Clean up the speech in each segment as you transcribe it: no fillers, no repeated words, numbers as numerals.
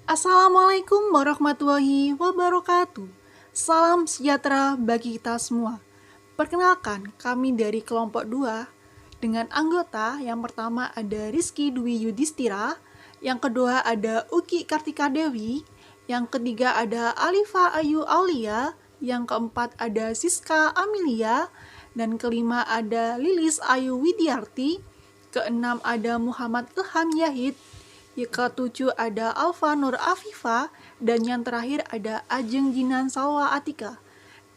Assalamualaikum warahmatullahi wabarakatuh. Salam sejahtera bagi kita semua. Perkenalkan, kami dari kelompok 2 dengan anggota yang pertama ada Rizky Dwi Yudhistira, yang kedua ada Uki Kartika Dewi, yang ketiga ada Alifa Ayu Aulia, yang keempat ada Siska Amelia, dan kelima ada Lilis Ayu Widiarti, keenam ada Muhammad Ilham Yahid, yang ketujuh ada Alfa Nur Afifa, dan yang terakhir ada Ajeng Jinan Salwa Atika.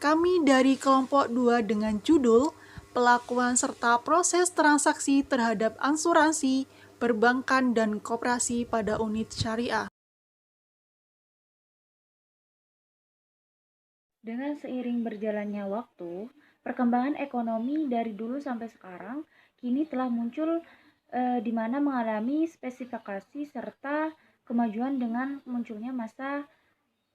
Kami dari kelompok 2 dengan judul Pelakuan serta proses transaksi terhadap asuransi, perbankan, dan koperasi pada unit syariah. Dengan seiring berjalannya waktu, perkembangan ekonomi dari dulu sampai sekarang kini telah muncul di mana mengalami spesifikasi serta kemajuan dengan munculnya masa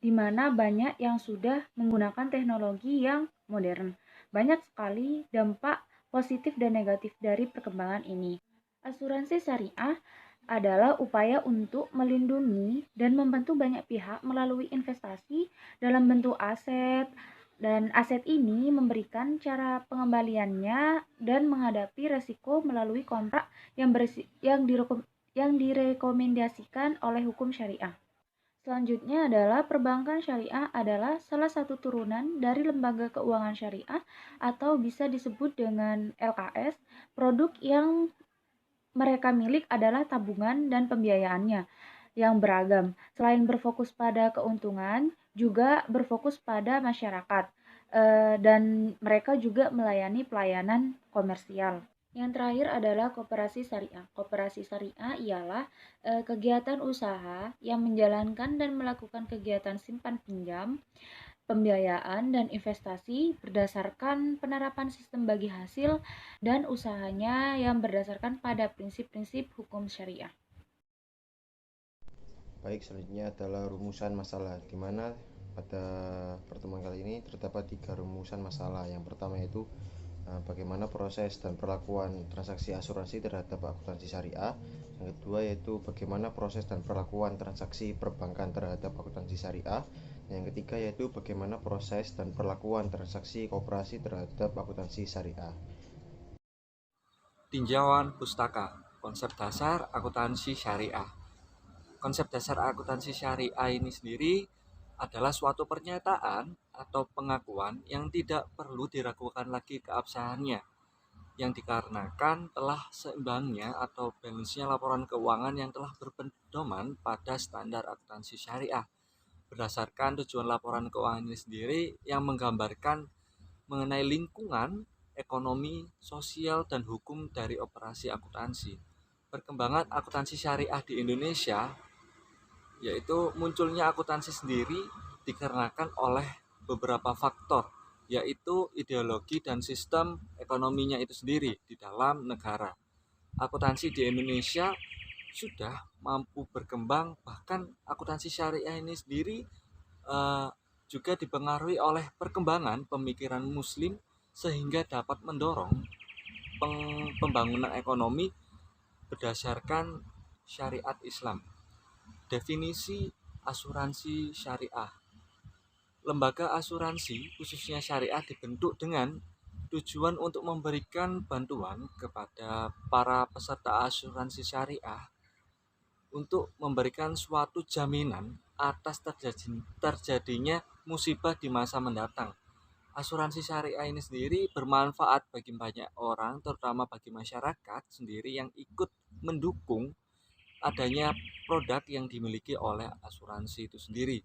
di mana banyak yang sudah menggunakan teknologi yang modern. Banyak sekali dampak positif dan negatif dari perkembangan ini. Asuransi syariah adalah upaya untuk melindungi dan membantu banyak pihak melalui investasi dalam bentuk aset, dan aset ini memberikan cara pengembaliannya dan menghadapi resiko melalui kontrak yang direkomendasikan oleh hukum syariah. Selanjutnya adalah perbankan syariah adalah salah satu turunan dari lembaga keuangan syariah atau bisa disebut dengan LKS. Produk yang mereka milik adalah tabungan dan pembiayaannya yang beragam. Selain berfokus pada keuntungan, juga berfokus pada masyarakat, dan mereka juga melayani pelayanan komersial. Yang terakhir adalah koperasi syariah. Koperasi syariah ialah kegiatan usaha yang menjalankan dan melakukan kegiatan simpan pinjam, pembiayaan, dan investasi berdasarkan penerapan sistem bagi hasil dan usahanya yang berdasarkan pada prinsip-prinsip hukum syariah. Baik, selanjutnya adalah rumusan masalah, di mana pada pertemuan kali ini terdapat 3 rumusan masalah. Yang pertama yaitu bagaimana proses dan perlakuan transaksi asuransi terhadap akuntansi syariah. Yang kedua yaitu bagaimana proses dan perlakuan transaksi perbankan terhadap akuntansi syariah. Yang ketiga yaitu bagaimana proses dan perlakuan transaksi koperasi terhadap akuntansi syariah. Tinjauan pustaka, konsep dasar akuntansi syariah. Konsep dasar akuntansi syariah ini sendiri adalah suatu pernyataan atau pengakuan yang tidak perlu diragukan lagi keabsahannya, yang dikarenakan telah seimbangnya atau balance-nya laporan keuangan yang telah berpedoman pada standar akuntansi syariah. Berdasarkan tujuan laporan keuangan ini sendiri yang menggambarkan mengenai lingkungan, ekonomi, sosial, dan hukum dari operasi akuntansi. Perkembangan akuntansi syariah di Indonesia, yaitu munculnya akuntansi sendiri dikarenakan oleh beberapa faktor, yaitu ideologi dan sistem ekonominya itu sendiri di dalam negara. Akuntansi di Indonesia sudah mampu berkembang, bahkan akuntansi syariah ini sendiri eh, juga dipengaruhi oleh perkembangan pemikiran muslim sehingga dapat mendorong pembangunan ekonomi berdasarkan syariat Islam. Definisi asuransi syariah. Lembaga asuransi khususnya syariah dibentuk dengan tujuan untuk memberikan bantuan kepada para peserta asuransi syariah untuk memberikan suatu jaminan atas terjadinya musibah di masa mendatang. Asuransi syariah ini sendiri bermanfaat bagi banyak orang, terutama bagi masyarakat sendiri yang ikut mendukung adanya produk yang dimiliki oleh asuransi itu sendiri.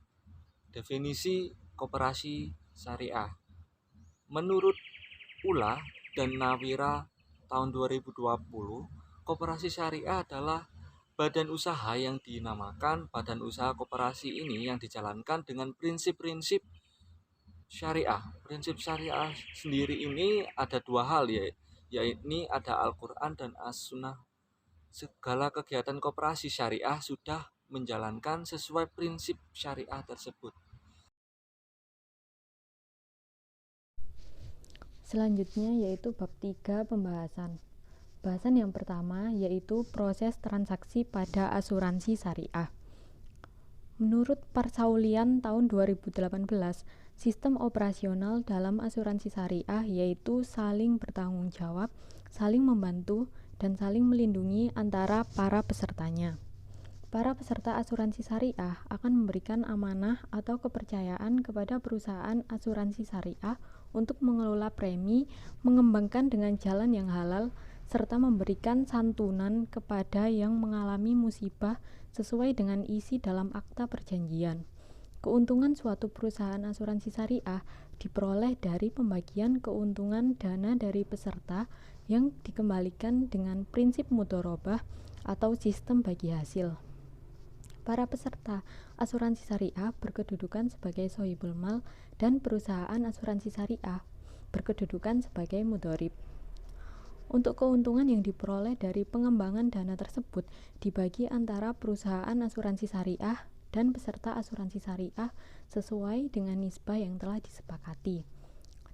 Definisi koperasi syariah. Menurut Ula dan Nawira tahun 2020, koperasi syariah adalah badan usaha yang dinamakan badan usaha koperasi ini yang dijalankan dengan prinsip-prinsip syariah. Prinsip syariah sendiri ini ada dua hal, yaitu ada Al-Quran dan As-Sunnah. Segala kegiatan koperasi syariah sudah menjalankan sesuai prinsip syariah tersebut. Selanjutnya yaitu bab 3 pembahasan. Bahasan yang pertama yaitu proses transaksi pada asuransi syariah. Menurut Persaulian tahun 2018, sistem operasional dalam asuransi syariah yaitu saling bertanggung jawab, saling membantu, dan saling melindungi antara para pesertanya. Para peserta asuransi syariah akan memberikan amanah atau kepercayaan kepada perusahaan asuransi syariah untuk mengelola premi, mengembangkan dengan jalan yang halal, serta memberikan santunan kepada yang mengalami musibah sesuai dengan isi dalam akta perjanjian. Keuntungan suatu perusahaan asuransi syariah diperoleh dari pembagian keuntungan dana dari peserta yang dikembalikan dengan prinsip mudharabah atau sistem bagi hasil. Para peserta asuransi syariah berkedudukan sebagai sohibul mal dan perusahaan asuransi syariah berkedudukan sebagai mudharib. Untuk keuntungan yang diperoleh dari pengembangan dana tersebut dibagi antara perusahaan asuransi syariah dan peserta asuransi syariah sesuai dengan nisbah yang telah disepakati.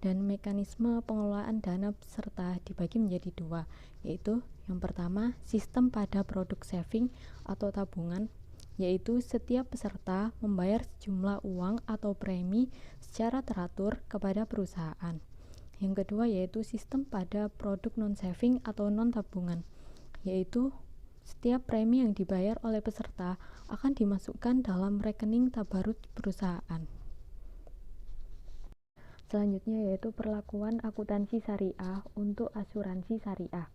Dan mekanisme pengelolaan dana peserta dibagi menjadi dua, yaitu yang pertama sistem pada produk saving atau tabungan, yaitu setiap peserta membayar sejumlah uang atau premi secara teratur kepada perusahaan. Yang kedua yaitu sistem pada produk non-saving atau non-tabungan, yaitu setiap premi yang dibayar oleh peserta akan dimasukkan dalam rekening tabarut perusahaan. Selanjutnya yaitu perlakuan akuntansi syariah untuk asuransi syariah.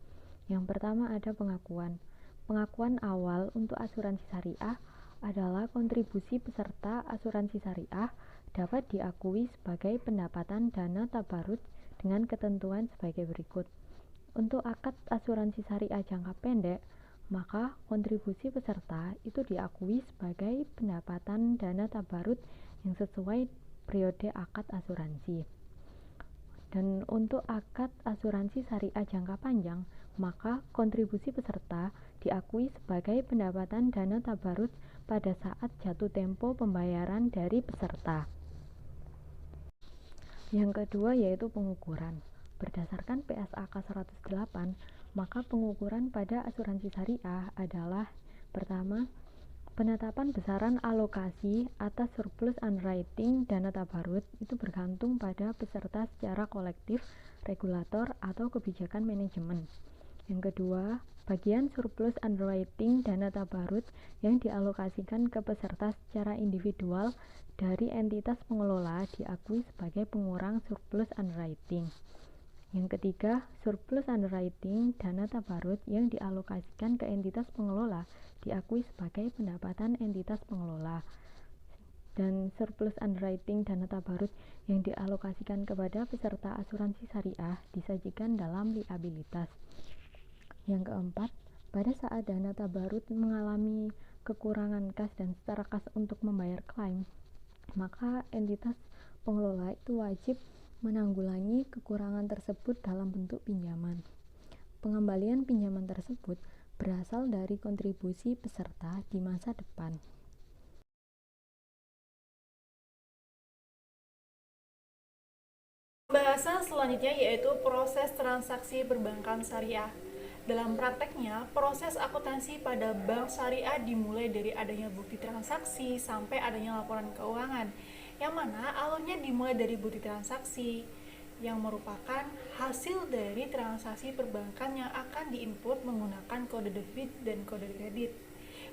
Yang pertama ada pengakuan. Pengakuan awal untuk asuransi syariah adalah kontribusi peserta asuransi syariah dapat diakui sebagai pendapatan dana tabarut dengan ketentuan sebagai berikut. Untuk akad asuransi syariah jangka pendek, maka kontribusi peserta itu diakui sebagai pendapatan dana tabarut yang sesuai periode akad asuransi. Dan untuk akad asuransi syariah jangka panjang, maka kontribusi peserta diakui sebagai pendapatan dana tabarut pada saat jatuh tempo pembayaran dari peserta. Yang kedua yaitu pengukuran. Berdasarkan PSAK 108, maka pengukuran pada asuransi syariah adalah pertama, penetapan besaran alokasi atas surplus underwriting dana tabarut itu bergantung pada peserta secara kolektif, regulator, atau kebijakan manajemen. Yang kedua, bagian surplus underwriting dana tabarut yang dialokasikan ke peserta secara individual dari entitas pengelola diakui sebagai pengurang surplus underwriting. Yang ketiga, surplus underwriting dana tabarut yang dialokasikan ke entitas pengelola diakui sebagai pendapatan entitas pengelola. Dan surplus underwriting dana tabarut yang dialokasikan kepada peserta asuransi syariah disajikan dalam liabilitas. Yang keempat, pada saat dana tabarut mengalami kekurangan kas dan secara kas untuk membayar klaim, maka entitas pengelola itu wajib menanggulangi kekurangan tersebut dalam bentuk pinjaman. Pengembalian pinjaman tersebut berasal dari kontribusi peserta di masa depan. Pembahasan selanjutnya yaitu proses transaksi perbankan syariah. Dalam prakteknya, proses akuntansi pada bank syariah dimulai dari adanya bukti transaksi sampai adanya laporan keuangan, yang mana alurnya dimulai dari bukti transaksi, yang merupakan hasil dari transaksi perbankan yang akan diinput menggunakan kode debit dan kode kredit.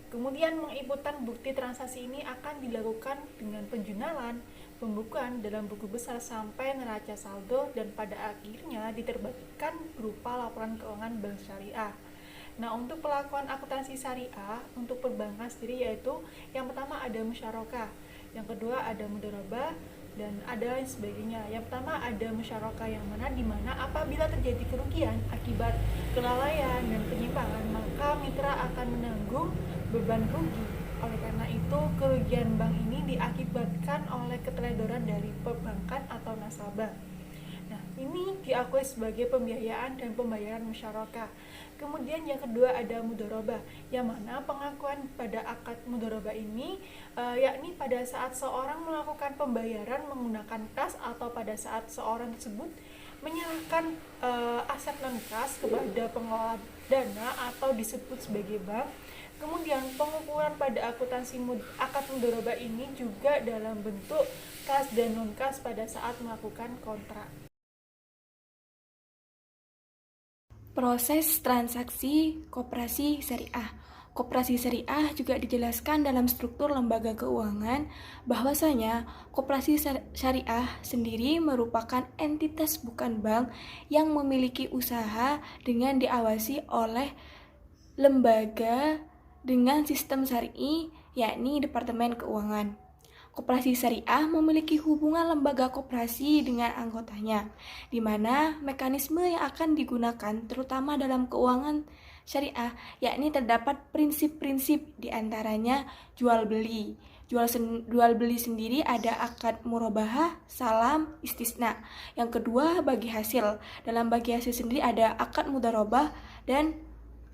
Kemudian menginputkan bukti transaksi ini akan dilakukan dengan penjunalan, pembukuan dalam buku besar sampai neraca saldo dan pada akhirnya diterbitkan berupa laporan keuangan bank syariah. Nah, untuk pelakuan akuntansi syariah untuk perbankan sendiri yaitu yang pertama ada musyarakah, yang kedua ada mudharabah, dan ada lain sebagainya. Yang pertama ada musyarakah yang mana di mana apabila terjadi kerugian akibat kelalaian dan penyimpangan, maka mitra akan menanggung beban rugi. Oleh karena itu, kerugian bank ini diakibatkan oleh keteledoran dari perbankan atau nasabah. Nah, ini diakui sebagai pembiayaan dan pembayaran musyarakah. Kemudian yang kedua ada mudharabah, yang mana pengakuan pada akad mudharabah ini yakni pada saat seorang melakukan pembayaran menggunakan kas atau pada saat seorang tersebut menyerahkan aset non kas kepada pengelola dana atau disebut sebagai bank Kemudian pengukuran pada akad mudharabah ini juga dalam bentuk kas dan non-kas pada saat melakukan kontrak. Proses transaksi koperasi syariah. Koperasi syariah juga dijelaskan dalam struktur lembaga keuangan bahwasanya koperasi syariah sendiri merupakan entitas bukan bank yang memiliki usaha dengan diawasi oleh lembaga dengan sistem syar'i, yakni Departemen Keuangan. Koperasi syariah memiliki hubungan lembaga koperasi dengan anggotanya, di mana mekanisme yang akan digunakan terutama dalam keuangan syariah, yakni terdapat prinsip-prinsip diantaranya jual beli. Jual beli sendiri ada akad murabahah, salam, istisna. Yang kedua bagi hasil. Dalam bagi hasil sendiri ada akad mudharabah dan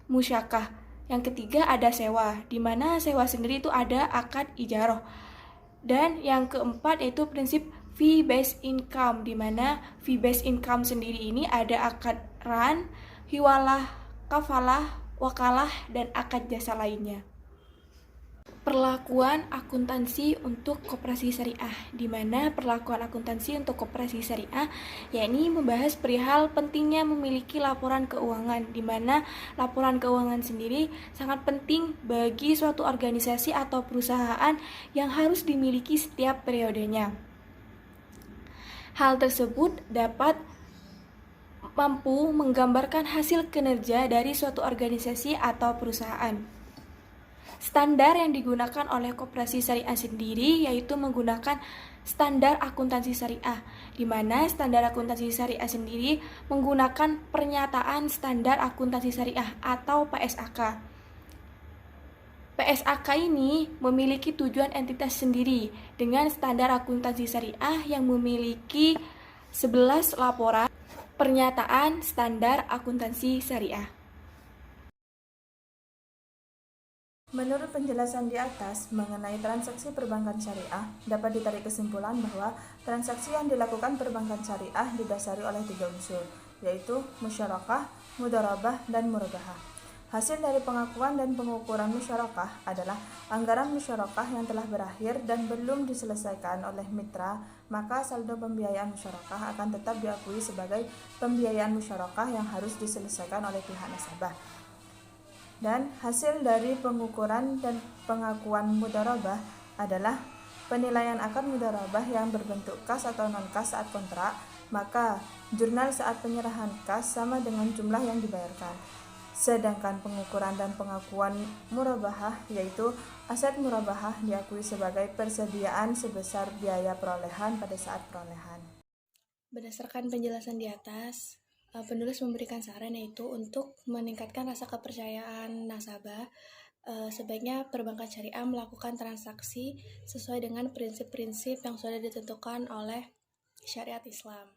musyakah. Yang ketiga ada sewa, di mana sewa sendiri itu ada akad ijarah. Dan yang keempat yaitu prinsip fee based income, di mana fee based income sendiri ini ada akad ran, hiwalah, kafalah, wakalah, dan akad jasa lainnya. Perlakuan akuntansi untuk koperasi syariah, di mana perlakuan akuntansi untuk koperasi syariah yakni membahas perihal pentingnya memiliki laporan keuangan, di mana laporan keuangan sendiri sangat penting bagi suatu organisasi atau perusahaan yang harus dimiliki setiap periodenya. Hal tersebut dapat mampu menggambarkan hasil kinerja dari suatu organisasi atau perusahaan. Standar yang digunakan oleh koperasi syariah sendiri yaitu menggunakan standar akuntansi syariah, di mana standar akuntansi syariah sendiri menggunakan pernyataan standar akuntansi syariah atau PSAK. PSAK ini memiliki tujuan entitas sendiri dengan standar akuntansi syariah yang memiliki 11 laporan pernyataan standar akuntansi syariah. Menurut penjelasan di atas mengenai transaksi perbankan syariah, dapat ditarik kesimpulan bahwa transaksi yang dilakukan perbankan syariah didasari oleh 3 unsur, yaitu musyarakah, mudharabah, dan murabahah. Hasil dari pengakuan dan pengukuran musyarakah adalah anggaran musyarakah yang telah berakhir dan belum diselesaikan oleh mitra, maka saldo pembiayaan musyarakah akan tetap diakui sebagai pembiayaan musyarakah yang harus diselesaikan oleh pihak nasabah. Dan hasil dari pengukuran dan pengakuan mudharabah adalah penilaian akad mudharabah yang berbentuk kas atau non-kas saat kontrak, maka jurnal saat penyerahan kas sama dengan jumlah yang dibayarkan. Sedangkan pengukuran dan pengakuan murabahah yaitu aset murabahah diakui sebagai persediaan sebesar biaya perolehan pada saat perolehan. Berdasarkan penjelasan di atas, penulis memberikan saran yaitu untuk meningkatkan rasa kepercayaan nasabah, sebaiknya perbankan syariah melakukan transaksi sesuai dengan prinsip-prinsip yang sudah ditentukan oleh syariat Islam.